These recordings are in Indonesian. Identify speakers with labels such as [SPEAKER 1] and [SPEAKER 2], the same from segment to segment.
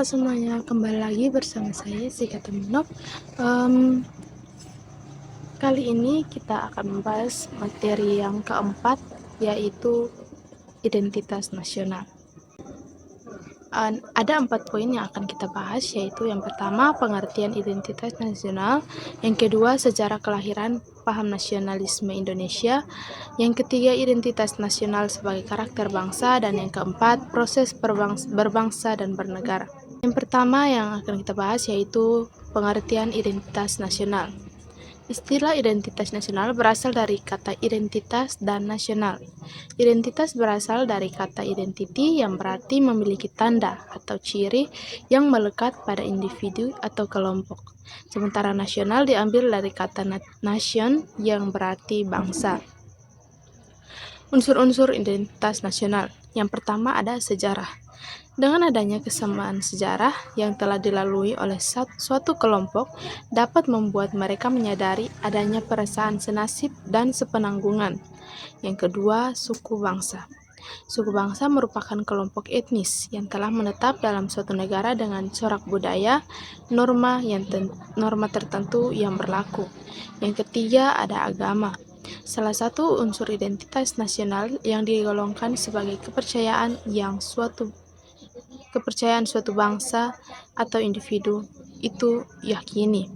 [SPEAKER 1] Halo semuanya, kembali lagi bersama saya Sika Temenov. Kali ini kita akan membahas materi yang keempat, yaitu identitas nasional. Ada 4 poin yang akan kita bahas, yaitu yang pertama pengertian identitas nasional, yang kedua sejarah kelahiran paham nasionalisme Indonesia, yang ketiga identitas nasional sebagai karakter bangsa, dan yang keempat proses berbangsa dan bernegara. Yang pertama yang akan kita bahas yaitu pengertian identitas nasional. Istilah identitas nasional berasal dari kata identitas dan nasional. Identitas berasal dari kata identity yang berarti memiliki tanda atau ciri yang melekat pada individu atau kelompok. Sementara nasional diambil dari kata nation yang berarti bangsa. Unsur-unsur identitas nasional. Yang pertama ada sejarah. Dengan adanya kesamaan sejarah yang telah dilalui oleh suatu kelompok dapat membuat mereka menyadari adanya perasaan senasib dan sepenanggungan. Yang kedua, suku bangsa. Suku bangsa merupakan kelompok etnis yang telah menetap dalam suatu negara dengan corak budaya, norma tertentu yang berlaku. Yang ketiga, ada agama. Salah satu unsur identitas nasional yang digolongkan sebagai kepercayaan suatu bangsa atau individu itu yakini.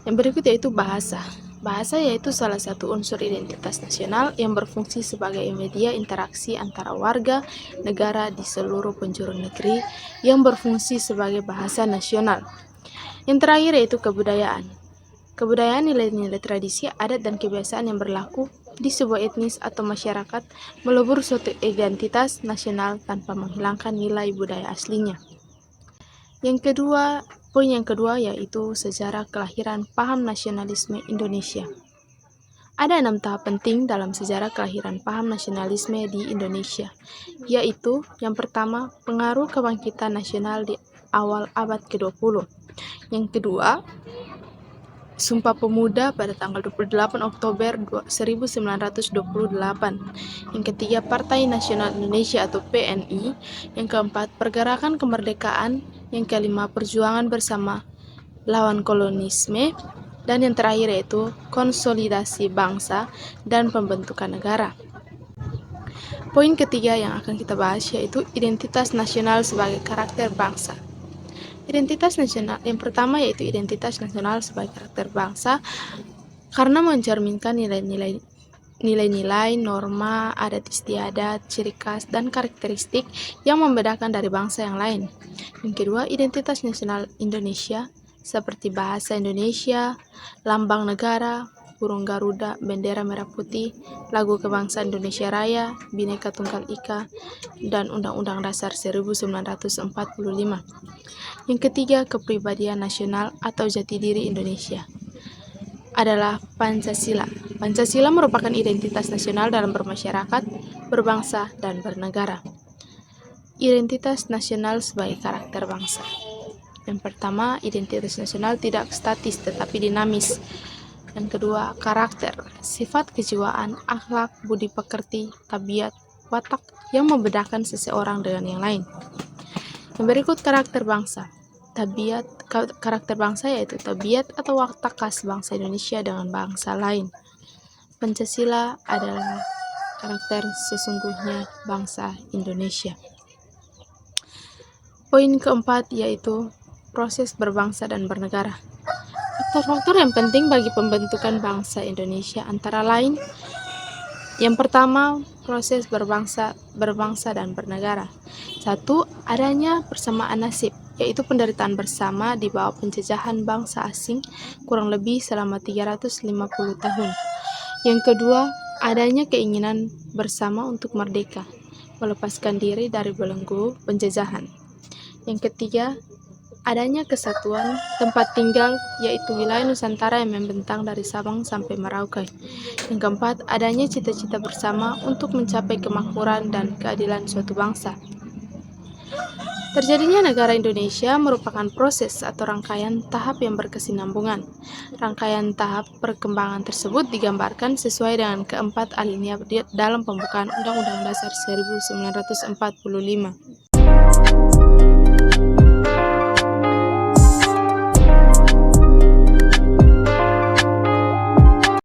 [SPEAKER 1] Yang berikut yaitu bahasa. Bahasa yaitu salah satu unsur identitas nasional yang berfungsi sebagai media interaksi antara warga negara di seluruh penjuru negeri yang berfungsi sebagai bahasa nasional. Yang terakhir yaitu kebudayaan. Kebudayaan nilai-nilai tradisi, adat, dan kebiasaan yang berlaku di sebuah etnis atau masyarakat melebur suatu identitas nasional tanpa menghilangkan nilai budaya aslinya. Poin yang kedua yaitu sejarah kelahiran paham nasionalisme Indonesia. Ada 6 tahap penting dalam sejarah kelahiran paham nasionalisme di Indonesia, yaitu yang pertama, pengaruh kebangkitan nasional di awal abad ke-20. Yang kedua, Sumpah Pemuda pada tanggal 28 Oktober 1928. Yang ketiga, Partai Nasional Indonesia atau PNI. Yang keempat, Pergerakan Kemerdekaan. Yang kelima, Perjuangan Bersama Lawan Kolonisme. Dan yang terakhir yaitu konsolidasi bangsa dan pembentukan negara. Poin ketiga yang akan kita bahas yaitu identitas nasional sebagai karakter bangsa. Identitas nasional yang pertama yaitu identitas nasional sebagai karakter bangsa karena mencerminkan nilai-nilai, norma, adat istiadat, ciri khas, dan karakteristik yang membedakan dari bangsa yang lain. Yang kedua, identitas nasional Indonesia seperti bahasa Indonesia, lambang negara, burung Garuda, bendera merah putih, lagu kebangsaan Indonesia Raya, Bhinneka Tunggal Ika, dan Undang-Undang Dasar 1945. Yang ketiga, kepribadian nasional atau jati diri Indonesia adalah Pancasila. Pancasila merupakan identitas nasional dalam bermasyarakat, berbangsa, dan bernegara. Identitas nasional sebagai karakter bangsa. Yang pertama, identitas nasional tidak statis tetapi dinamis. Yang kedua, karakter, sifat kejiwaan, akhlak, budi pekerti, tabiat, watak yang membedakan seseorang dengan yang lain. Yang berikut karakter bangsa. Karakter bangsa yaitu tabiat atau watak khas bangsa Indonesia dengan bangsa lain. Pancasila adalah karakter sesungguhnya bangsa Indonesia. Poin keempat yaitu proses berbangsa dan bernegara. Faktor-faktor yang penting bagi pembentukan bangsa Indonesia antara lain, yang pertama, proses berbangsa dan bernegara. 1. Adanya persamaan nasib, yaitu penderitaan bersama di bawah penjajahan bangsa asing kurang lebih selama 350 tahun. Yang kedua, adanya keinginan bersama untuk merdeka, melepaskan diri dari belenggu penjajahan. Yang ketiga, adanya kesatuan tempat tinggal, yaitu wilayah Nusantara yang membentang dari Sabang sampai Merauke. Yang keempat, adanya cita-cita bersama untuk mencapai kemakmuran dan keadilan suatu bangsa. Terjadinya negara Indonesia merupakan proses atau rangkaian tahap yang berkesinambungan. Rangkaian tahap perkembangan tersebut digambarkan sesuai dengan keempat alinea dalam pembukaan Undang-Undang Dasar 1945.